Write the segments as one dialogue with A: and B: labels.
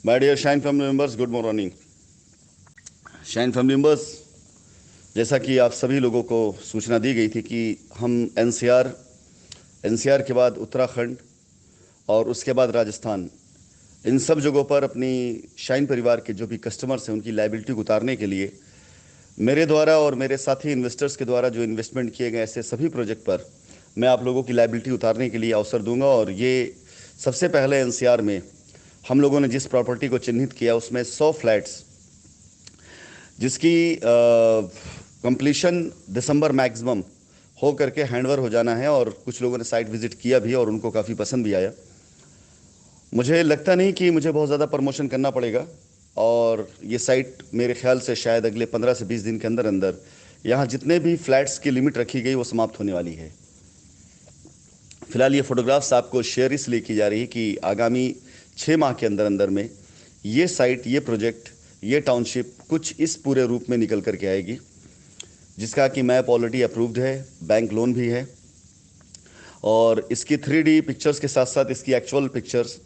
A: My dear Shine family members, good morning. Shine family members, जैसा कि आप सभी लोगों को सूचना दी गई थी कि हम एनसीआर के बाद उत्तराखंड और उसके बाद राजस्थान, इन सब जगहों पर अपनी शाइन परिवार के जो भी कस्टमर्स हैं उनकी लायबिलिटी को उतारने के लिए मेरे द्वारा और मेरे साथी इन्वेस्टर्स के द्वारा जो इन्वेस्टमेंट किए गए ऐसे सभी प्रोजेक्ट पर मैं आप लोगों की लायबिलिटी उतारने के लिए अवसर दूंगा। और ये सबसे पहले एनसीआर में हम लोगों ने जिस प्रॉपर्टी को चिन्हित किया उसमें 100 फ्लैट्स जिसकी कंप्लीशन दिसंबर मैक्सिमम हो करके हैंडओवर हो जाना है। और कुछ लोगों ने साइट विजिट किया भी और उनको काफ़ी पसंद भी आया। मुझे लगता नहीं कि मुझे बहुत ज़्यादा प्रमोशन करना पड़ेगा और ये साइट मेरे ख्याल से शायद अगले 15 से 20 दिन के अंदर अंदर यहाँ जितने भी फ्लैट्स की लिमिट रखी गई वो समाप्त होने वाली है। फिलहाल ये फोटोग्राफ्स आपको शेयर इसलिए की जा रही है कि आगामी 6 माह के अंदर अंदर में ये साइट, ये प्रोजेक्ट, ये टाउनशिप कुछ इस पूरे रूप में निकल करके आएगी, जिसका कि मैप ऑलरेडी अप्रूव्ड है, बैंक लोन भी है। और इसकी 3D पिक्चर्स के साथ साथ इसकी एक्चुअल पिक्चर्स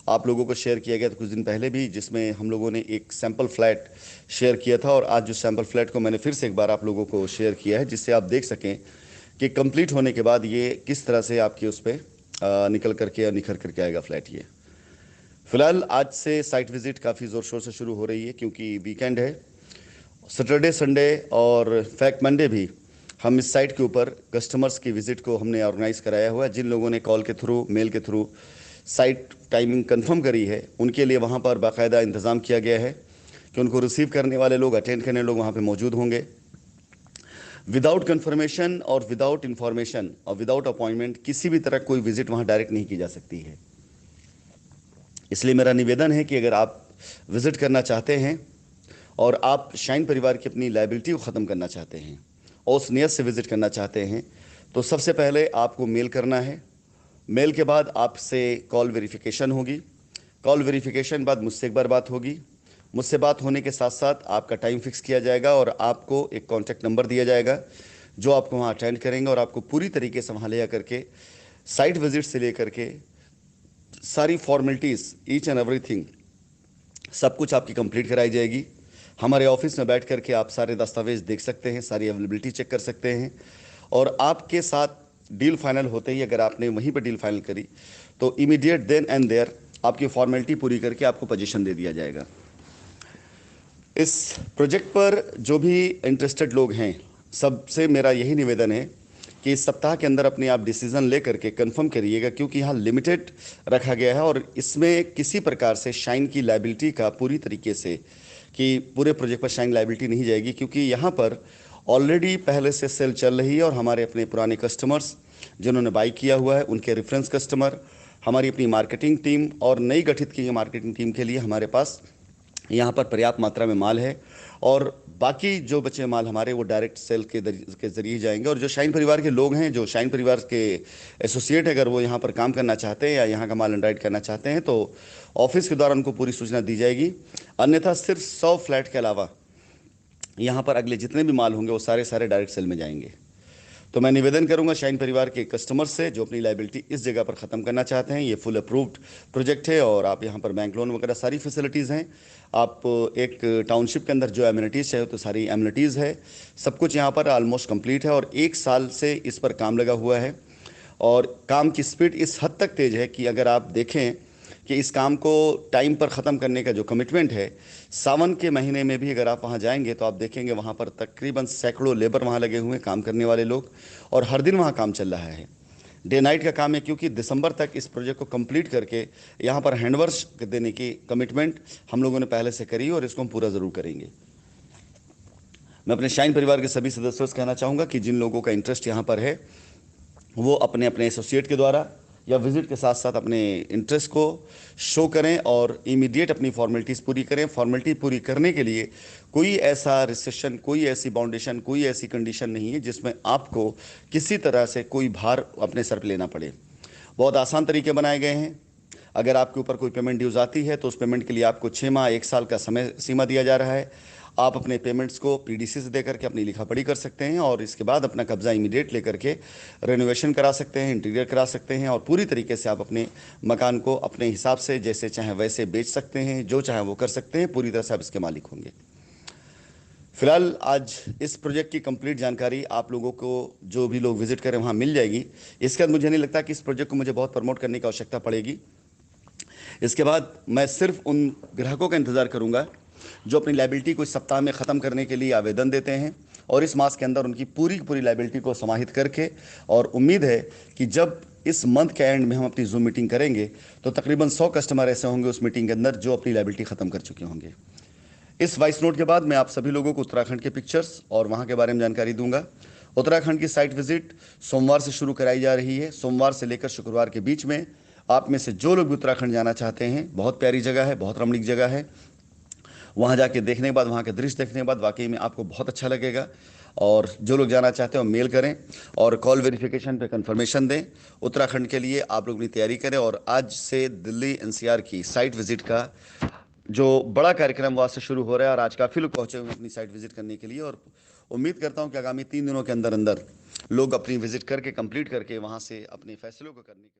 A: आप लोगों को शेयर किया गया था कुछ दिन पहले भी, जिसमें हम लोगों ने एक सैम्पल फ्लैट शेयर किया था। और आज जो सैम्पल फ्लैट को मैंने फिर से एक बार आप लोगों को शेयर किया है, जिससे आप देख सकें कि कंप्लीट होने के बाद ये किस तरह से आपके उस पर निकल करके या निखर करके आएगा फ्लैट। ये फिलहाल आज से साइट विजिट काफ़ी ज़ोर शोर से शुरू हो रही है क्योंकि वीकेंड है। सैटरडे, संडे और फैक्ट मंडे भी हम इस साइट के ऊपर कस्टमर्स की विज़िट को हमने ऑर्गेनाइज़ कराया हुआ है। जिन लोगों ने कॉल के थ्रू, मेल के थ्रू साइट टाइमिंग कंफर्म करी है उनके लिए वहाँ पर बाकायदा इंतज़ाम किया गया है कि उनको रिसीव करने वाले लोग, अटेंड करने लोग वहाँ पे मौजूद होंगे। विदाउट कंफर्मेशन और विदाउट इंफॉर्मेशन और विदाउट अपॉइंटमेंट किसी भी तरह कोई विजिट वहाँ डायरेक्ट नहीं की जा सकती है। इसलिए मेरा निवेदन है कि अगर आप विजिट करना चाहते हैं और आप शाइन परिवार की अपनी लायबिलिटी को ख़त्म करना चाहते हैं और उस नियत से विज़िट करना चाहते हैं तो सबसे पहले आपको मेल करना है। मेल के बाद आपसे कॉल वेरिफिकेशन होगी। कॉल वेरिफिकेशन बाद मुझसे एक बार बात होगी। मुझसे बात होने के साथ साथ आपका टाइम फिक्स किया जाएगा और आपको एक कॉन्टैक्ट नंबर दिया जाएगा जो आपको वहाँ अटेंड करेंगे और आपको पूरी तरीके से वहाँ ले जाकर के साइट विजिट से लेकर के सारी फॉर्मेलिटीज़, ईच एंड एवरीथिंग, सब कुछ आपकी कंप्लीट कराई जाएगी। हमारे ऑफिस में बैठ करके आप सारे दस्तावेज देख सकते हैं, सारी अवेलेबिलिटी चेक कर सकते हैं और आपके साथ डील फाइनल होते ही अगर आपने वहीं पर डील फाइनल करी तो इमीडिएट देन एंड देयर आपकी फॉर्मेलिटी पूरी करके आपको पोजीशन दे दिया जाएगा। इस प्रोजेक्ट पर जो भी इंटरेस्टेड लोग हैं, सबसे मेरा यही निवेदन है कि इस सप्ताह के अंदर अपने आप डिसीज़न ले करके कंफर्म करिएगा, क्योंकि यहाँ लिमिटेड रखा गया है और इसमें किसी प्रकार से शाइन की लायबिलिटी का पूरी तरीके से कि पूरे प्रोजेक्ट पर शाइन लायबिलिटी नहीं जाएगी, क्योंकि यहाँ पर ऑलरेडी पहले से सेल चल रही है और हमारे अपने पुराने कस्टमर्स जिन्होंने बाई किया हुआ है उनके रेफरेंस कस्टमर, हमारी अपनी मार्केटिंग टीम और नई गठित की गई मार्केटिंग टीम के लिए हमारे पास यहाँ पर पर्याप्त मात्रा में माल है। और बाकी जो बचे माल हमारे वो डायरेक्ट सेल के ज़रिए जाएंगे। और जो शाइन परिवार के लोग हैं, जो शाइन परिवार के एसोसिएट, अगर वो यहाँ पर काम करना चाहते हैं या यहाँ का माल अंडरराइट करना चाहते हैं तो ऑफिस के द्वारा उनको पूरी सूचना दी जाएगी। अन्यथा सिर्फ 100 फ्लैट के अलावा यहाँ पर अगले जितने भी माल होंगे वो सारे सारे डायरेक्ट सेल में जाएंगे। तो मैं निवेदन करूंगा शाइन परिवार के कस्टमर्स से जो अपनी लायबिलिटी इस जगह पर ख़त्म करना चाहते हैं। ये फुल अप्रूव्ड प्रोजेक्ट है और आप यहाँ पर बैंक लोन वगैरह सारी फैसिलिटीज़ हैं। आप एक टाउनशिप के अंदर जो एमिनिटीज़ चाहिए तो सारी एमिनिटीज़ है, सब कुछ यहाँ पर ऑलमोस्ट कंप्लीट है और 1 साल से इस पर काम लगा हुआ है। और काम की स्पीड इस हद तक तेज़ है कि अगर आप देखें कि इस काम को टाइम पर ख़त्म करने का जो कमिटमेंट है, सावन के महीने में भी अगर आप वहाँ जाएंगे तो आप देखेंगे वहाँ पर तकरीबन सैकड़ों लेबर वहाँ लगे हुए हैं, काम करने वाले लोग, और हर दिन वहाँ काम चल रहा है। डे नाइट का काम है, क्योंकि दिसंबर तक इस प्रोजेक्ट को कंप्लीट करके यहाँ पर हैंडओवर देने की कमिटमेंट हम लोगों ने पहले से करी और इसको हम पूरा ज़रूर करेंगे। मैं अपने शाइन परिवार के सभी सदस्यों से कहना चाहूँगा कि जिन लोगों का इंटरेस्ट यहाँ पर है वो अपने अपने एसोसिएट के द्वारा या विजिट के साथ साथ अपने इंटरेस्ट को शो करें और इमीडिएट अपनी फॉर्मेलिटीज़ पूरी करें। फॉर्मेलिटी पूरी करने के लिए कोई ऐसा रिसेशन, कोई ऐसी बाउंडेशन, कोई ऐसी कंडीशन नहीं है जिसमें आपको किसी तरह से कोई भार अपने सर पर लेना पड़े। बहुत आसान तरीके बनाए गए हैं। अगर आपके ऊपर कोई पेमेंट ड्यूज़ आती है तो उस पेमेंट के लिए आपको 6 माह, 1 साल का समय सीमा दिया जा रहा है। आप अपने पेमेंट्स को पीडीसी से दे करके अपनी लिखा पढ़ी कर सकते हैं और इसके बाद अपना कब्जा इमीडिएट लेकर के रेनोवेशन करा सकते हैं, इंटीरियर करा सकते हैं और पूरी तरीके से आप अपने मकान को अपने हिसाब से जैसे चाहे वैसे बेच सकते हैं, जो चाहे वो कर सकते हैं, पूरी तरह से आप इसके मालिक होंगे। फिलहाल आज इस प्रोजेक्ट की कंप्लीट जानकारी आप लोगों को जो भी लोग विजिट करें वहाँ मिल जाएगी। इसके बाद मुझे नहीं लगता कि इस प्रोजेक्ट को मुझे बहुत प्रमोट करने की आवश्यकता पड़ेगी। इसके बाद मैं सिर्फ उन ग्राहकों का इंतज़ार करूंगा जो अपनी लाइबिलिटी को इस सप्ताह में ख़त्म करने के लिए आवेदन देते हैं और इस मास के अंदर उनकी पूरी की पूरी लाइबिलिटी को समाहित करके, और उम्मीद है कि जब इस मंथ के एंड में हम अपनी जूम मीटिंग करेंगे तो तकरीबन 100 कस्टमर ऐसे होंगे उस मीटिंग के अंदर जो अपनी लाइबिलिटी ख़त्म कर चुके होंगे। इस वॉइस नोट के बाद मैं आप सभी लोगों को उत्तराखंड के पिक्चर्स और वहाँ के बारे में जानकारी दूंगा। उत्तराखंड की साइट विजिट सोमवार से शुरू कराई जा रही है। सोमवार से लेकर शुक्रवार के बीच में आप में से जो लोग भी उत्तराखंड जाना चाहते हैं, बहुत प्यारी जगह है, बहुत रमणीक जगह है। वहाँ जाके देखने के बाद, वहाँ के दृश्य देखने के बाद वाकई में आपको बहुत अच्छा लगेगा। और जो लोग जाना चाहते हैं वो मेल करें और कॉल वेरिफिकेशन पे कंफर्मेशन दें। उत्तराखंड के लिए आप लोग अपनी तैयारी करें और आज से दिल्ली एनसीआर की साइट विजिट का जो बड़ा कार्यक्रम वहाँ से शुरू हो रहा है और आज काफ़ी लोग पहुँचे हुए हैं अपनी साइट विजिट करने के लिए। और उम्मीद करता हूँ कि आगामी 3 दिनों के अंदर अंदर लोग अपनी विजिट करके कंप्लीट करके वहाँ से अपने फैसलों को करने के